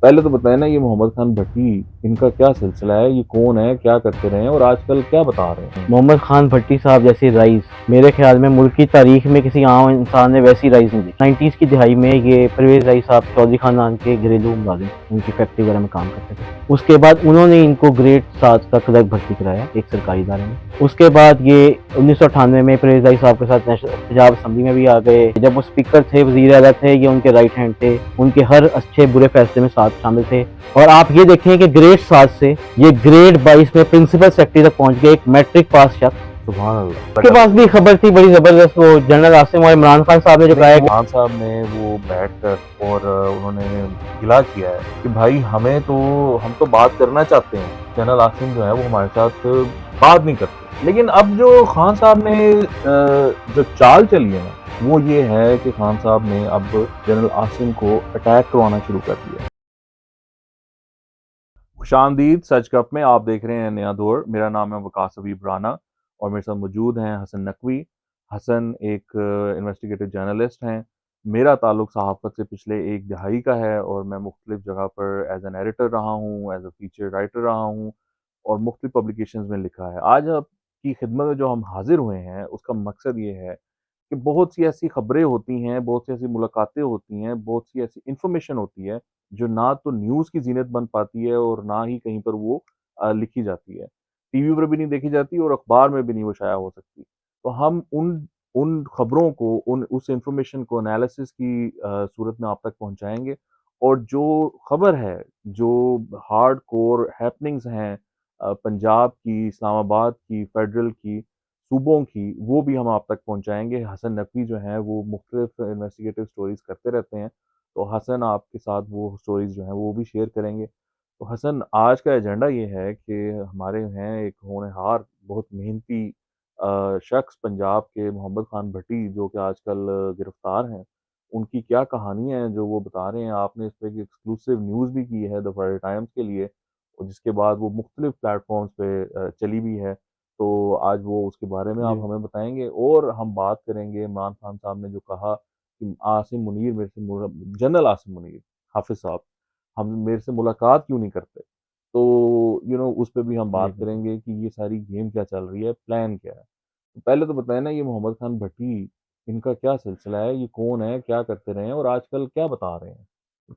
पहले तो बताएं ना, ये मोहम्मद खान भट्टी, इनका क्या सिलसिला है? ये कौन है, क्या करते रहे हैं और आजकल क्या बता रहे हैं? मोहम्मद खान भट्टी साहब जैसी राइज मेरे ख्याल में मुल्क की तारीख में किसी आम इंसान ने वैसी राइज नहीं देखी। 90s की दिहाई में ये परवेज राइज साहब चौधरी खानदान के घरेलू मुलाजिम, उनकी फैक्ट्री वगैरह में काम करते थे। उसके बाद उन्होंने इनको ग्रेड 7 का क्लर्क भर्ती कराया एक सरकारी इदारे में। उसके बाद ये 1998 में परवेज राइज साहब के साथ पंजाब असम्बली में भी आ गए। जब वो स्पीकर थे, वजीर आला थे, ये उनके राइट हैंड थे, उनके हर अच्छे बुरे फैसले में साथ शामिल थे। और आप ये देखें कि ग्रेड 7 से ये ग्रेड 22 में प्रिंसिपल सेक्रेटरी तक पहुंच गए, एक मैट्रिक पास शख्स। सुभान अल्लाह। उसके पास भी खबर थी बड़ी जबरदस्त, वो जनरल आसिम और इमरान खान साहब ने जो कहा खान साहब ने वो बैठकर और उन्होंने गिला किया है कि भाई हम तो बात करना चाहते हैं, जनरल आसिम जो है वो हमारे साथ बात नहीं करते। लेकिन अब जो खान साहब ने जो चाल चली है ना, वो ये है कि खान साहब ने अब जनरल आसिम को अटैक करवाना शुरू कर दिया। खुशामदीद सच गप में आप देख रहे हैं नया दौर। मेरा नाम है वकास हबीब राना और मेरे साथ मौजूद हैं हसन नकवी। हसन एक इन्वेस्टिगेटिव जर्नलिस्ट हैं। मेरा ताल्लुक सहाफ़त से पिछले एक दहाई का है और मैं मुख्तलिफ जगह पर एज एन एडिटर रहा हूँ, एज अ फीचर राइटर रहा हूँ और मुख्तलिफ पब्लिकेशंस में लिखा है। आज आपकी खिदमत में जो हम हाजिर हुए हैं, उसका मकसद ये है कि बहुत सी ऐसी खबरें होती हैं, बहुत सी ऐसी मुलाकातें होती हैं, बहुत सी ऐसी इन्फॉर्मेशन होती है जो ना तो न्यूज़ की ज़ीनत बन पाती है और ना ही कहीं पर वो लिखी जाती है। टीवी पर भी नहीं देखी जाती और अखबार में भी नहीं वो शाया हो सकती। तो हम उन उन खबरों को, उन उस इन्फॉर्मेशन को एनालिसिस की सूरत में आप तक पहुँचाएँगे और जो खबर है, जो हार्डकोर हैपनिंग्स हैं पंजाब की, इस्लामाबाद की, फेडरल की, सूबों की, वो भी हम आप तक पहुँचाएँगे। हसन नकवी जो हैं वो मुख्तलिफ इन्वेस्टिगेटिव स्टोरीज़ करते रहते हैं। तो हसन आपके साथ वो स्टोरीज़ जो हैं वो भी शेयर करेंगे। तो हसन, आज का एजेंडा ये है कि हमारे हैं एक होनहार, बहुत मेहनती शख्स पंजाब के मोहम्मद खान भट्टी, जो कि आजकल गिरफ्तार हैं। उनकी क्या कहानियाँ हैं जो वो बता रहे हैं। आपने इस पे एक एक्सक्लूसिव न्यूज़ भी की है द फ्राइडे टाइम्स के लिए और जिसके बाद वो मुख्तलिफ प्लेटफ़ॉर्म्स पे चली भी है। तो आज वो उसके बारे में आप जी। हमें बताएँगे और हम बात करेंगे इमरान खान साहब ने जो कहा कि आसिम मुनीर मेरे से मुला जनरल आसिम मुनीर, हाफ़िज़ साहब, हम मेरे से मुलाकात क्यों नहीं करते? तो उस पे भी हम जी बात बिल्कुल। करेंगे कि ये सारी गेम क्या चल रही है, प्लान क्या है? तो पहले तो बताएँ ना, ये मोहम्मद खान भट्टी, इनका क्या सिलसिला है? ये कौन है, क्या करते रहे हैं और आजकल क्या बता रहे हैं?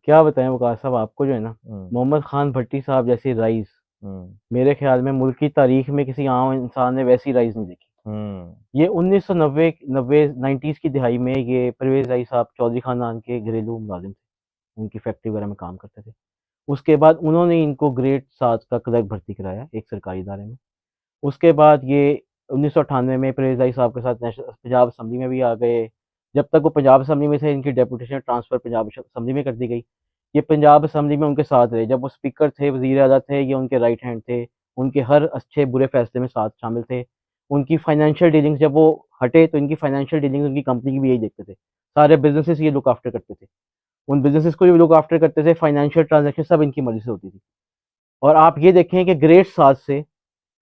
क्या बताएं वकार साहब, आपको जो है ना, हुँ, मोहम्मद खान भट्टी साहब जैसी राइज हुँ, मेरे ख्याल में मुल्क की तारीख में किसी आम इंसान ने वैसी राइज नहीं देखी। हुँ, ये 1990 90 90s की दिहाई में ये परवेज राइज साहब चौधरी खानदान के घरेलू मुलाजिम थे, उनकी फैक्ट्री वगैरह में काम करते थे। उसके बाद उन्होंने इनको ग्रेड 7 का क्लर्क भर्ती कराया एक सरकारी इदारे में। उसके बाद ये 1998 में परवेज़ राही साहब के साथ पंजाब असेंबली में भी आ गए। जब तक वो पंजाब असेंबली में थे, इनकी डेपुटेशन ट्रांसफ़र पंजाब असेंबली में कर दी गई। ये पंजाब असेंबली में उनके साथ रहे। जब वो स्पीकर थे, वज़ीर आला थे, ये उनके राइट हैंड थे। उनके हर अच्छे बुरे फैसले में साथ शामिल थे। उनकी फाइनेंशियल डीलिंग्स, जब वो हटे तो इनकी फाइनेंशियल डीलिंग्स उनकी कंपनी की भी यही देखते थे। सारे बिज़नेसेस ये लुक आफ्टर करते थे। उन बिज़नेसेस को भी लुक आफ्टर करते थे, फाइनेंशियल ट्रांज़ैक्शन सब इनकी मर्ज़ी से होती थी। और आप ये देखें कि ग्रेड 7 से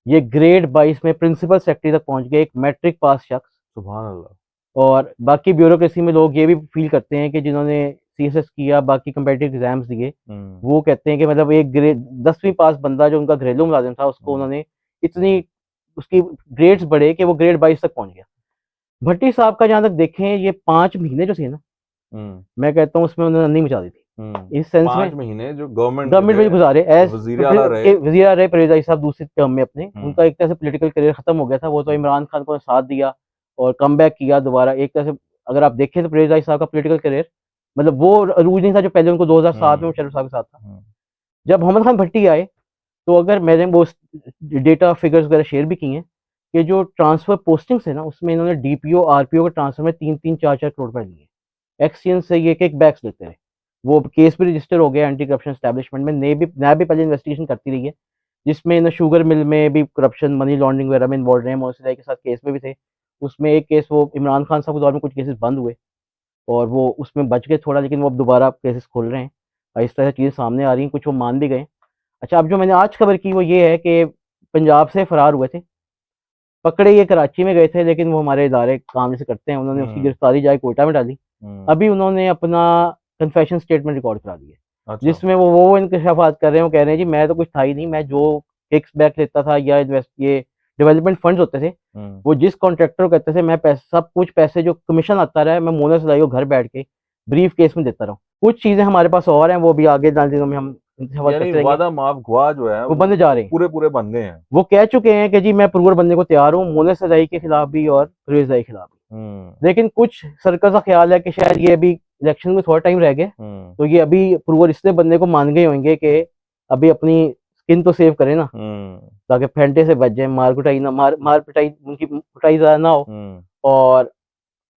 ये ग्रेड 22 में प्रिंसिपल सेक्रेटरी तक पहुंच गए, एक मैट्रिक पास शख्स। सुभान अल्लाह। और बाकी ब्यूरोक्रेसी में लोग ये भी फील करते हैं कि जिन्होंने सीएसएस किया, बाकी कंपेटिटिव एग्जाम्स दिए, हुँ, वो कहते हैं कि मतलब एक ग्रेड 10वीं पास बंदा जो उनका घरेलू मुलाजिम था, उसको हुँ, उन्होंने इतनी उसकी ग्रेड्स बढ़े कि वो ग्रेड 22 तक पहुंच गया। भट्टी साहब का जहां तक देखें, ये 5 महीने जो थे ना, हुँ, मैं कहता हूँ उसमें उन्होंने नहीं मचा दी हुँ। थी इस सेंस 5 में। महीने जो गवर्नमेंट के गवर्नमेंट में थे, गुजारे एज वज़ीर आला रहे। के वजीर रहे परवेज राही साहब दूसरी टर्म में अपने, हुँ, उनका एक तरह से पॉलिटिकल करियर खत्म हो गया था। वो तो हुँ, इमरान खान को साथ दिया और कम बैक किया दोबारा एक तरह से। अगर आप देखें तो परवेज राही साहब का पॉलिटिकल करियर, मतलब वो अरूज नहीं था जो पहले उनको 2007 में हुँ, मुशर्रफ साहब के साथ था। हुँ, जब मोहम्मद खान भट्टी आए, तो अगर मैंने वो डेटा फिगर्स वगैरह शेयर भी किए हैं कि जो ट्रांसफर पोस्टिंग्स है ना, उसमें इन्होंने डीपीओ आरपीओ के ट्रांसफर में 3-3 4-4 करोड़ रुपए लिए। एक्सचेंज से ये एक बैक्स लेते रहे। वो केस भी रजिस्टर हो गया एंटी करप्शन एस्टैब्लिशमेंट में। नैब भी पहले इन्वेस्टिगेशन करती रही है, जिसमें ना शुगर मिल में भी करप्शन, मनी लॉन्ड्रिंग वगैरह में इन्वॉल्व रहे हैं। मोहसिन के साथ केस में भी थे। उसमें एक केस वो इमरान खान साहब के दौर में कुछ केसेस बंद हुए और वो उसमें बच गए थोड़ा, लेकिन वो अब दोबारा केसेस खोल रहे हैं और इस तरह चीज़ें सामने आ रही हैं, कुछ वो मान भी गए। अच्छा, अब जो मैंने आज खबर की वो ये है कि पंजाब से फरार हुए थे, पकड़े ये कराची में गए थे, लेकिन वो हमारे इदारे काम जैसे करते हैं, उन्होंने उसकी हुँ, गिरफ्तारी जाके कोयटा में डाली। हुँ, अभी उन्होंने अपना कन्फेशन स्टेटमेंट रिकॉर्ड करा दी है। अच्छा। जिसमें वो इंकशाफात कर रहे हैं, वो कह रहे हैं जी मैं तो कुछ था ही नहीं, मैं जो किक्स बैक लेता था या इन्वेस्ट ये डेवलपमेंट फंड्स होते थे, हम्म। वो जिस कॉन्ट्रैक्टर को कहते थे, मैं पैसे सब कुछ पैसे जो कमीशन आता रहा है मैं मोना सदाई को घर बैठ के ब्रीफ केस में देता रहा हूँ। कुछ चीज़ें हमारे पास और हैं, वो भी आगे दाल दिनों में हम इंतजाम यानी करते रहेंगे, वादा माफ गुआ जो है वो बनने जा वो रहे हैं। पूरे पूरे बन गए हैं। वो कह चुके हैं कि जी मैं प्रूवर बनने को तैयार हूँ, मोना सदाई के खिलाफ भी और परवेज के खिलाफ हम्म। भी। लेकिन कुछ सर्कल का ख्याल है कि शायद ये अभी इलेक्शन में थोड़ा टाइम रह गया, हम्म। तो ये अभी प्रूवर इसलिए बनने को मान गए होंगे कि अभी अपनी स्किन तो सेव करें ना, हम्म। ताकि फेंटे से बच जाए, मार कुटाई ना, मार पिटाई, उनकी कुटाई ज़्यादा ना हो। हम्म। और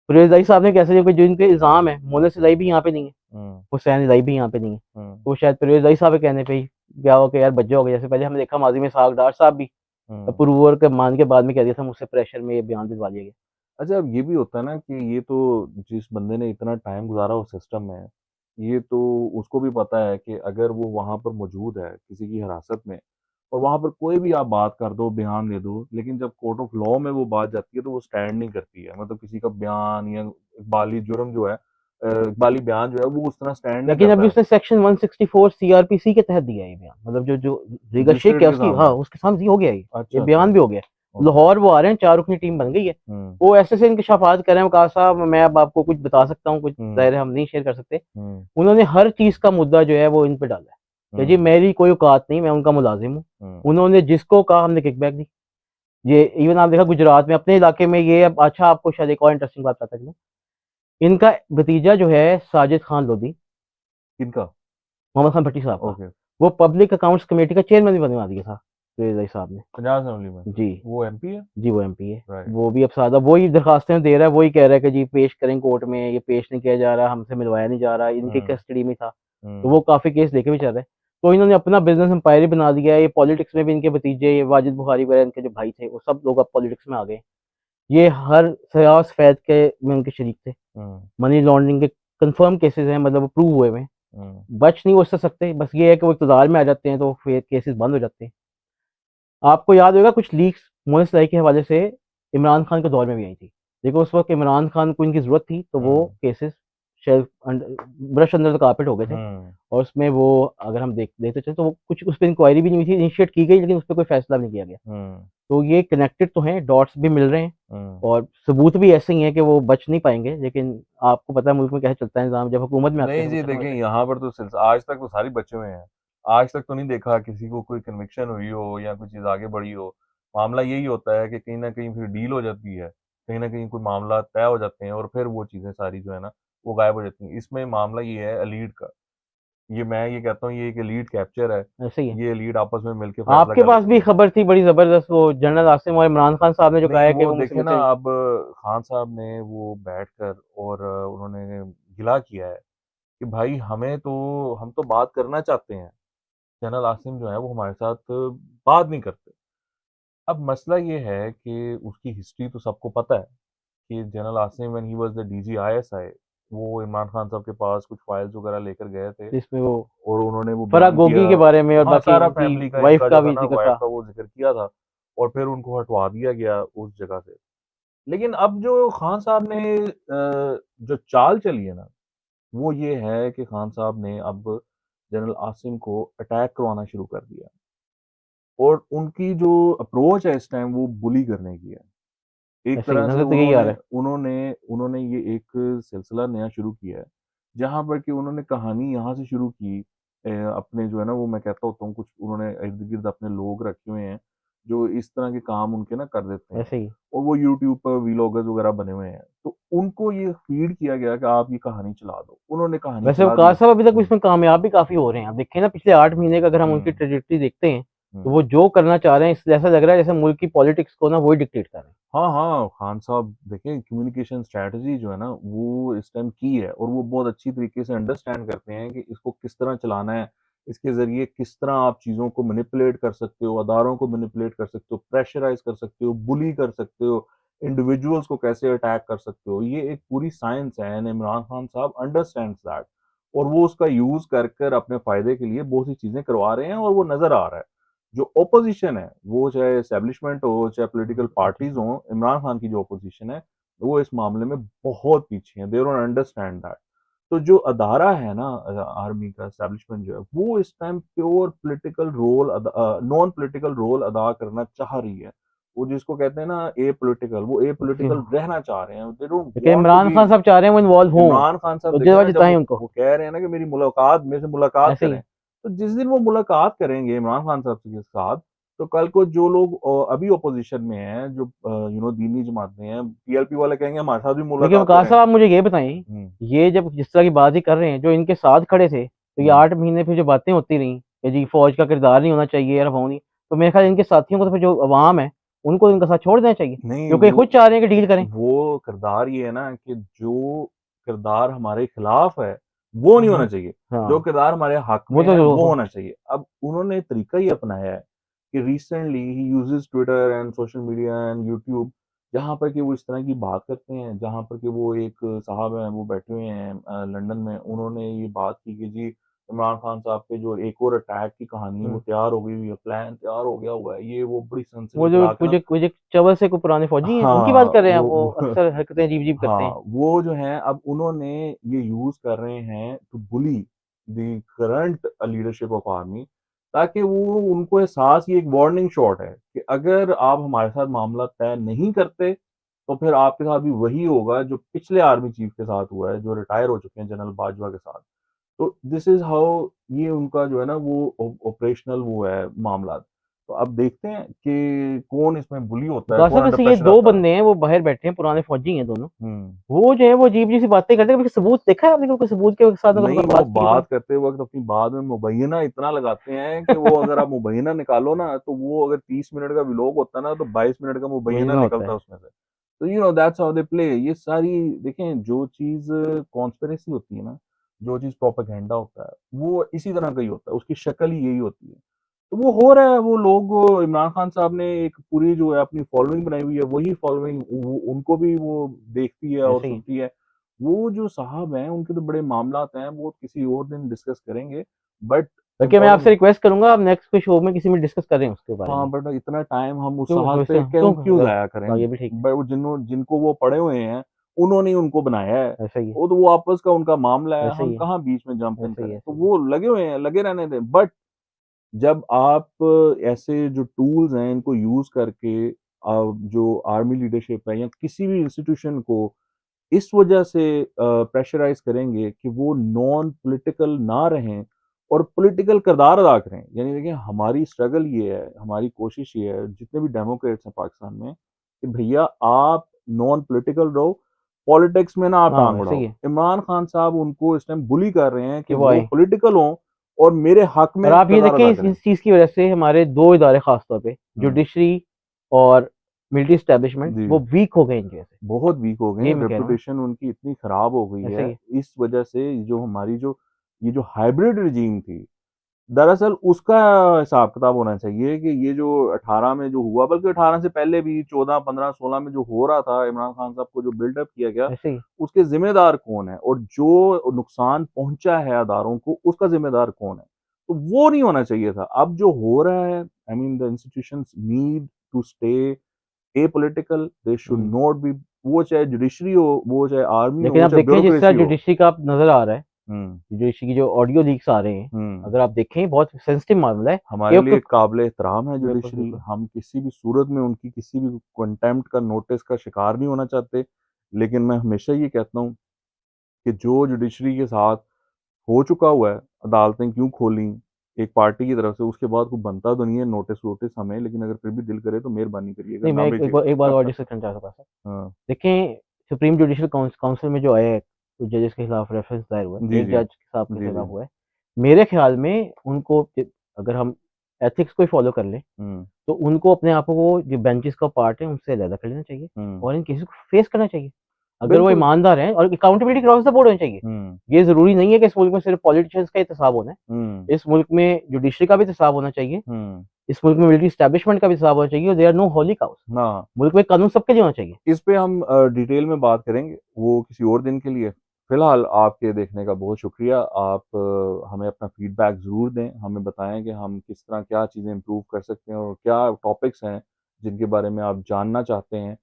फिरोज साहब ने कैसे, जो इनके इल्ज़ाम है, मोहन सिलाई भी यहाँ पे नहीं है, हम्म। हुसैन सिलाई भी यहाँ पे नहीं है, हम्म। तो शायद फिरोज साहब के कहने पे ही क्या हो कि यार बच जाओगे। जैसे पहले हमने देखा माजी में साग डार साहब भी हम्म। प्रूवर के मान के बाद में कह दिया था मुझसे प्रेशर में ये बयान दिलवा लिया गया। अच्छा, अब ये भी होता है ना कि ये तो जिस बंदे ने इतना टाइम गुजारा उस सिस्टम में, ये तो उसको भी पता है कि अगर वो वहाँ पर मौजूद है किसी की हिरासत में और वहाँ पर कोई भी आप बात कर दो, बयान दे दो, लेकिन जब कोर्ट ऑफ लॉ में वो बात जाती है तो वो स्टैंड नहीं करती है। मतलब किसी का बयान या इकबाली जुर्म जो है इकबाली बयान जो है वो उस तरह स्टैंड नहीं लेकिन अभी करता है उसने सेक्शन 164 सीआरपीसी के तहत दिया है ये बयान, मतलब जो लीगल शेख मजिस्ट्रेट है के उसकी, हाँ सामने। उसके सामने ही हो गया ये अच्छा, अच्छा। बयान भी हो गया। ओके। लाहौर वो आ रहे हैं, 4 रुकनी टीम बन गई है। हुँ, वो ऐसे इंकशाफात कर रहे हैं, वकार साहब मैं अब आपको कुछ बता सकता हूँ, कुछ हुँ, ज़ाहिर है हम नहीं शेयर कर सकते। हुँ, उन्होंने हर चीज़ का मुद्दा जो है वो इन पे डाला है कि जी हुँ, मेरी कोई औकात नहीं, मैं उनका मुलाजिम हूँ। हुँ, उन्होंने जिसको कहा हमने किकबैक दी। ये इवन आप देखा गुजरात में अपने इलाके में ये, अब अच्छा आपको शायद एक और इंटरेस्टिंग बात पता चलूँ, इनका भतीजा जो है साजिद खान लोधी, किनका? मोहम्मद खान भट्टी साहब का, ओके, वो पब्लिक अकाउंट्स कमेटी का चेयरमैन भी बनवा दिया था फिरोज साहब ने। पंजाब असेंबली में? जी, वो एमपी है? जी वो एमपी है। राइट। वो भी अब सादा वही दरखास्तें दे रहा है, वही कह रहा है कि जी पेश करें कोर्ट में, ये पेश नहीं किया जा रहा, हमसे मिलवाया नहीं जा रहा, इनकी हुँ, कस्टडी में था। तो हुँ, वो काफ़ी केस लेके भी चल रहे हैं। तो इन्होंने अपना बिज़नेस एम्पायर ही बना दिया है। ये पॉलिटिक्स में भी इनके भतीजे, ये वाजिद बुखारी वगैरह इनके जो भाई थे, वो सब लोग अब पॉलिटिक्स में आ गए। ये हर सयाह सफेद के में उनके शरीक थे। हुँ, मनी लॉन्ड्रिंग के कन्फर्म केसेज़ हैं, मतलब वो प्रूव हुए हुए हैं। हुँ, बच नहीं वो उससे सकते, बस ये है कि वो इक़्तिदार में आ जाते हैं तो फिर केसेज़ बंद हो जाते हैं। आपको याद होगा कुछ लीक्स मोहन सराय के हवाले से इमरान खान के दौर में भी आई थी। देखो उस वक़्त इमरान खान को इनकी ज़रूरत थी, तो वो हुँ, cases shelf brush under the carpet हो गए थे। हुँ, और उसमें वो, अगर हम देखते चलें तो वो कुछ उस पे इंक्वायरी भी नहीं हुई थी, इनिशिएट की गई लेकिन उस पे कोई फैसला भी नहीं किया गया। हुँ, तो ये कनेक्टेड तो हैं, डॉट्स भी मिल रहे हैं हुँ। और सबूत भी ऐसे ही हैं कि वो बच नहीं पाएँगे। लेकिन आपको पता है मुल्क में कैसे चलता है निज़ाम, जब हुकूमत में आते हैं नहीं तो जी, कुछ खत्म हो देखें जाता है। यहाँ पर तो सिलस आज तक तो सारे बचे हुए हैं। आज तक तो नहीं देखा किसी को कोई कन्विक्शन हुई हो या कोई चीज़ आगे बढ़ी हो। मामला यही होता है कि कहीं न कहीं फिर डील हो जाती है। कहीं न कहीं कोई मामला तय हो जाते हैं और फिर वो चीज़ें सारी जो है ना, वो गायब हो जाती हैं। इसमें मामला ये है एलीट का। मैं ये कहता हूँ ये एक एलीट कैप्चर है। ऐसे ही है। ये एलीट आपस में मिलके फैसला आपके कर पास लेते भी हैं। खबर थी बड़ी ज़बरदस्त, वो जनरल आसिम और इमरान खान साहब ने जो कहा नहीं है कि वो वो मुझसे देखे ना मिलते नहीं। अब खान साहब ने वो बैठकर और उन्होंने गिला किया है कि भाई हम तो बात करना चाहते हैं। जनरल आसिम जो है वो हमारे साथ बात नहीं करते। अब मसला ये है कि उसकी हिस्ट्री तो सबको पता है कि general Asim when he was the DG ISI वो इमरान खान साहब के पास कुछ फाइल्स वगैरह लेकर गए थे जिसमें वो और उन्होंने वो फराह बयान किया। गोगी के बारे में और हाँ, बाकी सारा उनकी फैमिली का वाइफ इनका का जो था भी ना ज़िक्र वाइफ था। का वो ज़िक्र किया था और फिर उनको हटवा दिया गया उस जगह से। लेकिन अब जो खान साहब ने जो चाल चली है ना, वो ये है कि खान साहब ने अब जनरल आसिम को अटैक करवाना शुरू कर दिया और उनकी जो अप्रोच है इस टाइम वो बुली करने की है। एक ऐसे ही तरह से नज़र तो यही आ रहा है। उन्होंने उन्होंने ये एक सिलसिला नया शुरू किया है, जहाँ पर कि उन्होंने कहानी यहाँ से शुरू की अपने जो है ना वो मैं कहता होता हूँ कुछ उन्होंने इर्द-गिर्द अपने लोग रखे हुए हैं, जो इस तरह के काम उनके ना कर देते हैं ऐसे ही। और वो यूट्यूब पर व्लॉगर्स वगैरह बने हुए हैं। तो उनको ये फ़ीड किया गया कि आप ये कहानी चला दो। उन्होंने कहानी वैसे चला दी। वकार साहब अभी तक हुँ, उसमें कामयाब भी काफ़ी हो रहे हैं। आप देखें ना पिछले 8 महीने का अगर हम उनकी हुँ, ट्रैजेक्टरी देखते हैं, तो हुँ। वो जो करना चाह रहे हैं इससे ऐसा लग रहा है जैसे मुल्क की पॉलिटिक्स को ना वही डिक्टेट कर रहे हैं। हाँ, हाँ, खान साहब देखिए कम्युनिकेशन स्ट्रैटेजी जो है ना वो इस टाइम की है और वो बहुत अच्छी तरीके से अंडरस्टैंड करते हैं कि इसको किस तरह चलाना है, इसके ज़रिए किस तरह आप चीज़ों को मैनिपुलेट कर सकते हो, अदारों को मैनिपुलेट कर सकते हो, प्रेशराइज़ कर सकते हो, बुली कर सकते हो, इंडिविजुअल्स को कैसे अटैक कर सकते हो। ये एक पूरी साइंस है एंड इमरान खान साहब अंडरस्टैंड्स दैट और वो उसका यूज़ कर अपने फ़ायदे के लिए बहुत सी चीज़ें करवा रहे हैं और वो नज़र आ रहा है। जो ऑपोज़िशन है, वो चाहे एस्टेब्लिशमेंट हो, चाहे पॉलिटिकल पार्टीज़ हों, इमरान खान की जो ऑपोज़िशन है, वो इस मामले में बहुत पीछे हैं। They don't understand that. तो जो अदारा है ना आर्मी का एस्टेब्लिशमेंट जो है, वो इस time pure political role non political role अदा करना चाह रही है। वो जिसको कहते हैं ना एपॉलिटिकल, वो जी। एपॉलिटिकल रहना चाह रहे हैं। दे डोंट लेकिन want to Imran be. Khan साहब चाह रहे हैं वो इन्वॉल्व हों, इमरान खान साहब तो देखो ना, जगह जब जिताएँ वो उनको। वो कह रहे हैं ना कि मेरे से मुलाकात ऐसे ही करें, तो जिस दिन वो मुलाकात करेंगे इमरान खान साहब के साथ, तो कल को जो लोग अभी ऑपोज़िशन में हैं, जो दीनी जमात में हैं, पीएलपी वाले कहेंगे हमारे साथ भी देखिए मुलाकात वक़ास करें। साहब आप मुझे ये बताएँ, हुँ, ये जब जिस तरह की बात ही कर रहे हैं, जो इनके साथ खड़े थे, तो ये हुँ। 8 महीने फिर जो बातें होती रहीं कि जी फ़ौज का किरदार नहीं होना चाहिए या वो नहीं, तो मेरे ख़्याल इनके साथियों को तो फिर जो अवाम है, उनको इनका साथ छोड़ देना चाहिए, नहीं, क्योंकि ये खुद चाह रहे हैं कि डील करें। वो किरदार ये है ना कि जो किरदार हमारे खिलाफ है, वो नहीं होना हुँ, चाहिए। जो हाँ, किरदार हमारे हक वो में तो है, जो वो हो होना चाहिए। अब उन्होंने तरीका ये अपनाया है कि recently he uses Twitter and social media and YouTube, जहाँ पर कि वो इस तरह की बात करते हैं, जहाँ पर कि वो एक साहब हैं, वो बैठे हुए हैं लंदन में। उन्होंने ये बात की कि जी इमरान खान साहब पे जो एक और अटैक की कहानी वो हुँ, तैयार हो गई हुई है, प्लान तैयार हो गया हुआ है। ये वो बड़ी सनसनी वो जो फैला के ना। कुछ एक चंबल से कोई पुराने फ़ौजी हैं, उनकी बात हाँ, कर रहे हैं आप? वो वो अक्सर हरकतें अजीब-अजीब करते हाँ, हैं। वो जो हैं अब उन्होंने ये यूज़ कर रहे हैं to bully the current leadership of army, ताकि वो उनको एहसास, ये एक वार्निंग शॉट है कि अगर आप हमारे साथ मामला तय नहीं करते, तो फिर आपके साथ भी वही होगा जो पिछले आर्मी चीफ के साथ हुआ है, जो रिटायर हो चुके हैं जनरल बाजवा के साथ। तो दिस इज़ हाउ ये उनका जो है ना वो ऑपरेशनल वो है मामला। तो अब देखते हैं कि कौन इसमें बुली होता है, वक़ास कौन साहब अंडर वैसे ये प्रेशर 2 आता है। बंदे हैं, वो बाहर बैठे हैं, पुराने फ़ौजी हैं दोनों। हुँ। वो जो है वो अजीब-अजीब सी बातें करते हैं, कभी सबूत देखा है आपने कोई सबूत के साथ नहीं, मतलब वो बात की है बात उन्होंने? करते वक़्त अपनी बात में मुबैना इतना लगाते हैं कि वो अगर आप मुबैना निकालो ना, तो वो अगर 30 मिनट का व्लॉग होता ना, तो 22 मिनट का मुबैना मुबैना होता निकलता है। उसमें से। तो दैट्स हाउ दे प्ले। ये सारी देखें, जो चीज़ कॉन्स्पिरेसी होती है ना, जो चीज़ प्रोपेगेंडा होता है, वो इसी तरह का ही होता है, उसकी शक्ल ही यही होती है। तो वो हो रहा है, वो लोग इमरान खान साहब ने एक पूरी जो है अपनी फॉलोइंग बनाई हुई है, वही फॉलोइंग वो उनको भी वो देखती है और ऐसे ही। सुनती है। वो जो साहब हैं, उनके तो बड़े मामलात हैं, वो किसी और दिन डिस्कस करेंगे। बट बल्कि मैं आपसे इम्पोर्टेंट रिक्वेस्ट करूँगा आप नेक्स्ट कोई शो में किसी में डिस्कस करें उसके बारे हाँ, में। बट इतना टाइम हम उस क्यों साहब वैसे पे क्यों क्यों क्यों ज़ाया करें? हाँ, ये भी ठीक है। ब वो जिनको वो पढ़े हुए हैं, उन्होंने ही उनको बनाया है। ऐसा ही है, वो तो वो आपस का उनका मामला है, ऐसा ही हम है, कहाँ बीच में जंप इन ऐसा ही करें। है, तो ऐसा ही है। वो लगे हुए हैं, लगे रहने दें। बट जब आप ऐसे जो टूल्स हैं इनको यूज़ करके जो आर्मी लीडरशिप है या किसी भी इंस्टीट्यूशन को इस वजह से प्रेशराइज़ करेंगे कि वो नॉन पॉलिटिकल ना रहें और पॉलिटिकल किरदार अदा करें। यानी देखिए, हमारी स्ट्रगल ये है, हमारी कोशिश ये है, जितने भी डेमोक्रेट्स हैं पाकिस्तान में, कि भैया आप नॉन पॉलिटिकल रहो, पॉलिटिक्स में ना आप हाँ, टाँग ऐसा ही अड़ाओ। है इमरान खान साहब उनको इस टाइम बुली कर रहे हैं कि कि वो वो आएँ। पॉलिटिकल हों और मेरे हक और में आप ये किरदार देखें अदा इस करें। चीज़ की वज़ह से हमारे 2 इदारे ख़ास तौर पे हुँ, जुडिशरी और मिलिट्री एस्टेब्लिशमेंट जी। वो वीक हो गए इनकी वज़ह बहुत वीक हो गए से। ये हैं, मैं कह रहा हूँ, रेपुटेशन उनकी इतनी खराब हो गई ऐसा है, ही है। इस वजह से जो हमारी जो ये जो हाइब्रिड रेजीम थी, दरअसल उसका हिसाब-किताब होना चाहिए कि ये जो 18 में जो हुआ, बल्कि 18 से पहले भी 14, 15, 16 में जो हो रहा था, इमरान खान साहब को जो बिल्डअप किया गया, ऐसे ही। उसके ज़िम्मेदार कौन है? और जो नुकसान पहुँचा है अदारों को, उसका ज़िम्मेदार कौन है? तो वो नहीं होना चाहिए था। अब जो हो रहा है, I mean the institutions need to stay apolitical, they should hmm. Not be. वो चाहे जुडिशरी हो, वो चाहे आर्मी हो, लेकिन वो आप चाहे देखें जिस तरह ब्यूरोक्रेसी हो। जुडिशरी का अब नज़र आ रहा है, हुँ, जुडिशरी की जो ऑडियो लीक्स आ रहे हैं, हुँ। अगर आप देखें बहुत सेंसिटिव मामला है। हमारे एक तो लिए काबिल-एहतराम है बिल्कुल, जुडिशरी। बिल्कुल। हम किसी भी सूरत में उनकी किसी भी कंटेम्प्ट का नोटिस का शिकार नहीं होना चाहते। लेकिन मैं हमेशा ये कहता हूँ कि जो जुडिशरी के साथ हो चुका हुआ है, अदालतें क्यों खोलीं एक पार्टी की तरफ से, उसके बाद कोई बनता तो नहीं है नोटिस-वोटिस हमें, लेकिन अगर फिर भी दिल करे तो मेहरबानी करिएगा, नहीं, ना मैं भेजिएगा। एक बात और डिस्कस करना चाहता था। हाँ। देखें, सुप्रीम जुडिशल काउंसिल में जो आया है, कुछ जजेस के खिलाफ रेफरेंस दायर हुआ है, जी, एक जी। जज साहब के जी, जी। खिलाफ हुआ है। मेरे ख़्याल में उनको अगर हम एथिक्स को ही फ़ॉलो कर लें, हुँ, तो उनको अपने आप को जो बेंचेस का पार्ट है, उनसे अलग कर लेना चाहिए हुँ। और इन केसेस को फेस करना चाहिए। अगर वो बिल्कुल। ईमानदार हैं और अकाउंटेबिलिटी क्रॉस द बोर्ड होनी चाहिए। हुँ, ये ज़रूरी नहीं है कि इस मुल्क में सिर्फ़ पॉलिटिशियंस का ही हिसाब होना है। हुँ, इस मुल्क में जुडिशरी का भी हिसाब होना चाहिए। हुँ। इस मुल्क में मिलिट्री एस्टेब्लिशमेंट का भी हिसाब होना चाहिए और there are no holy cows. हाँ। मुल्क में कानून सबके लिए होना चाहिए। इस पे हम डिटेल में बात करेंगे, वो किसी और दिन के लिए। फ़िलहाल आपके देखने का बहुत शुक्रिया। आप हमें अपना फ़ीडबैक ज़रूर दें, हमें बताएँ कि हम किस तरह क्या चीज़ें इम्प्रूव कर सकते हैं और क्या टॉपिक्स हैं, जिनके बारे में आप जानना चाहते हैं।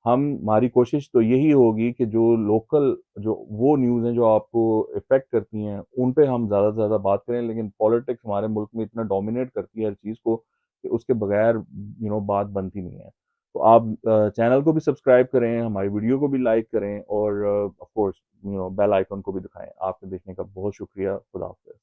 हमारी कोशिश तो यही होगी कि जो लोकल जो वो न्यूज़ हैं जो आपको इफ़ेक्ट करती हैं, उन पे हम ज़्यादा से ज़्यादा बात करें, लेकिन पॉलिटिक्स हमारे मुल्क में इतना डोमिनेट करती है हर चीज़ को कि उसके बगैर बात बनती नहीं है। तो आप चैनल को भी सब्सक्राइब करें, हमारी वीडियो को भी लाइक करें और ऑफ़ कोर्स बेल आइकन को भी दबाएँ। आपके देखने का बहुत शुक्रिया। खुदा हाफ़िज़।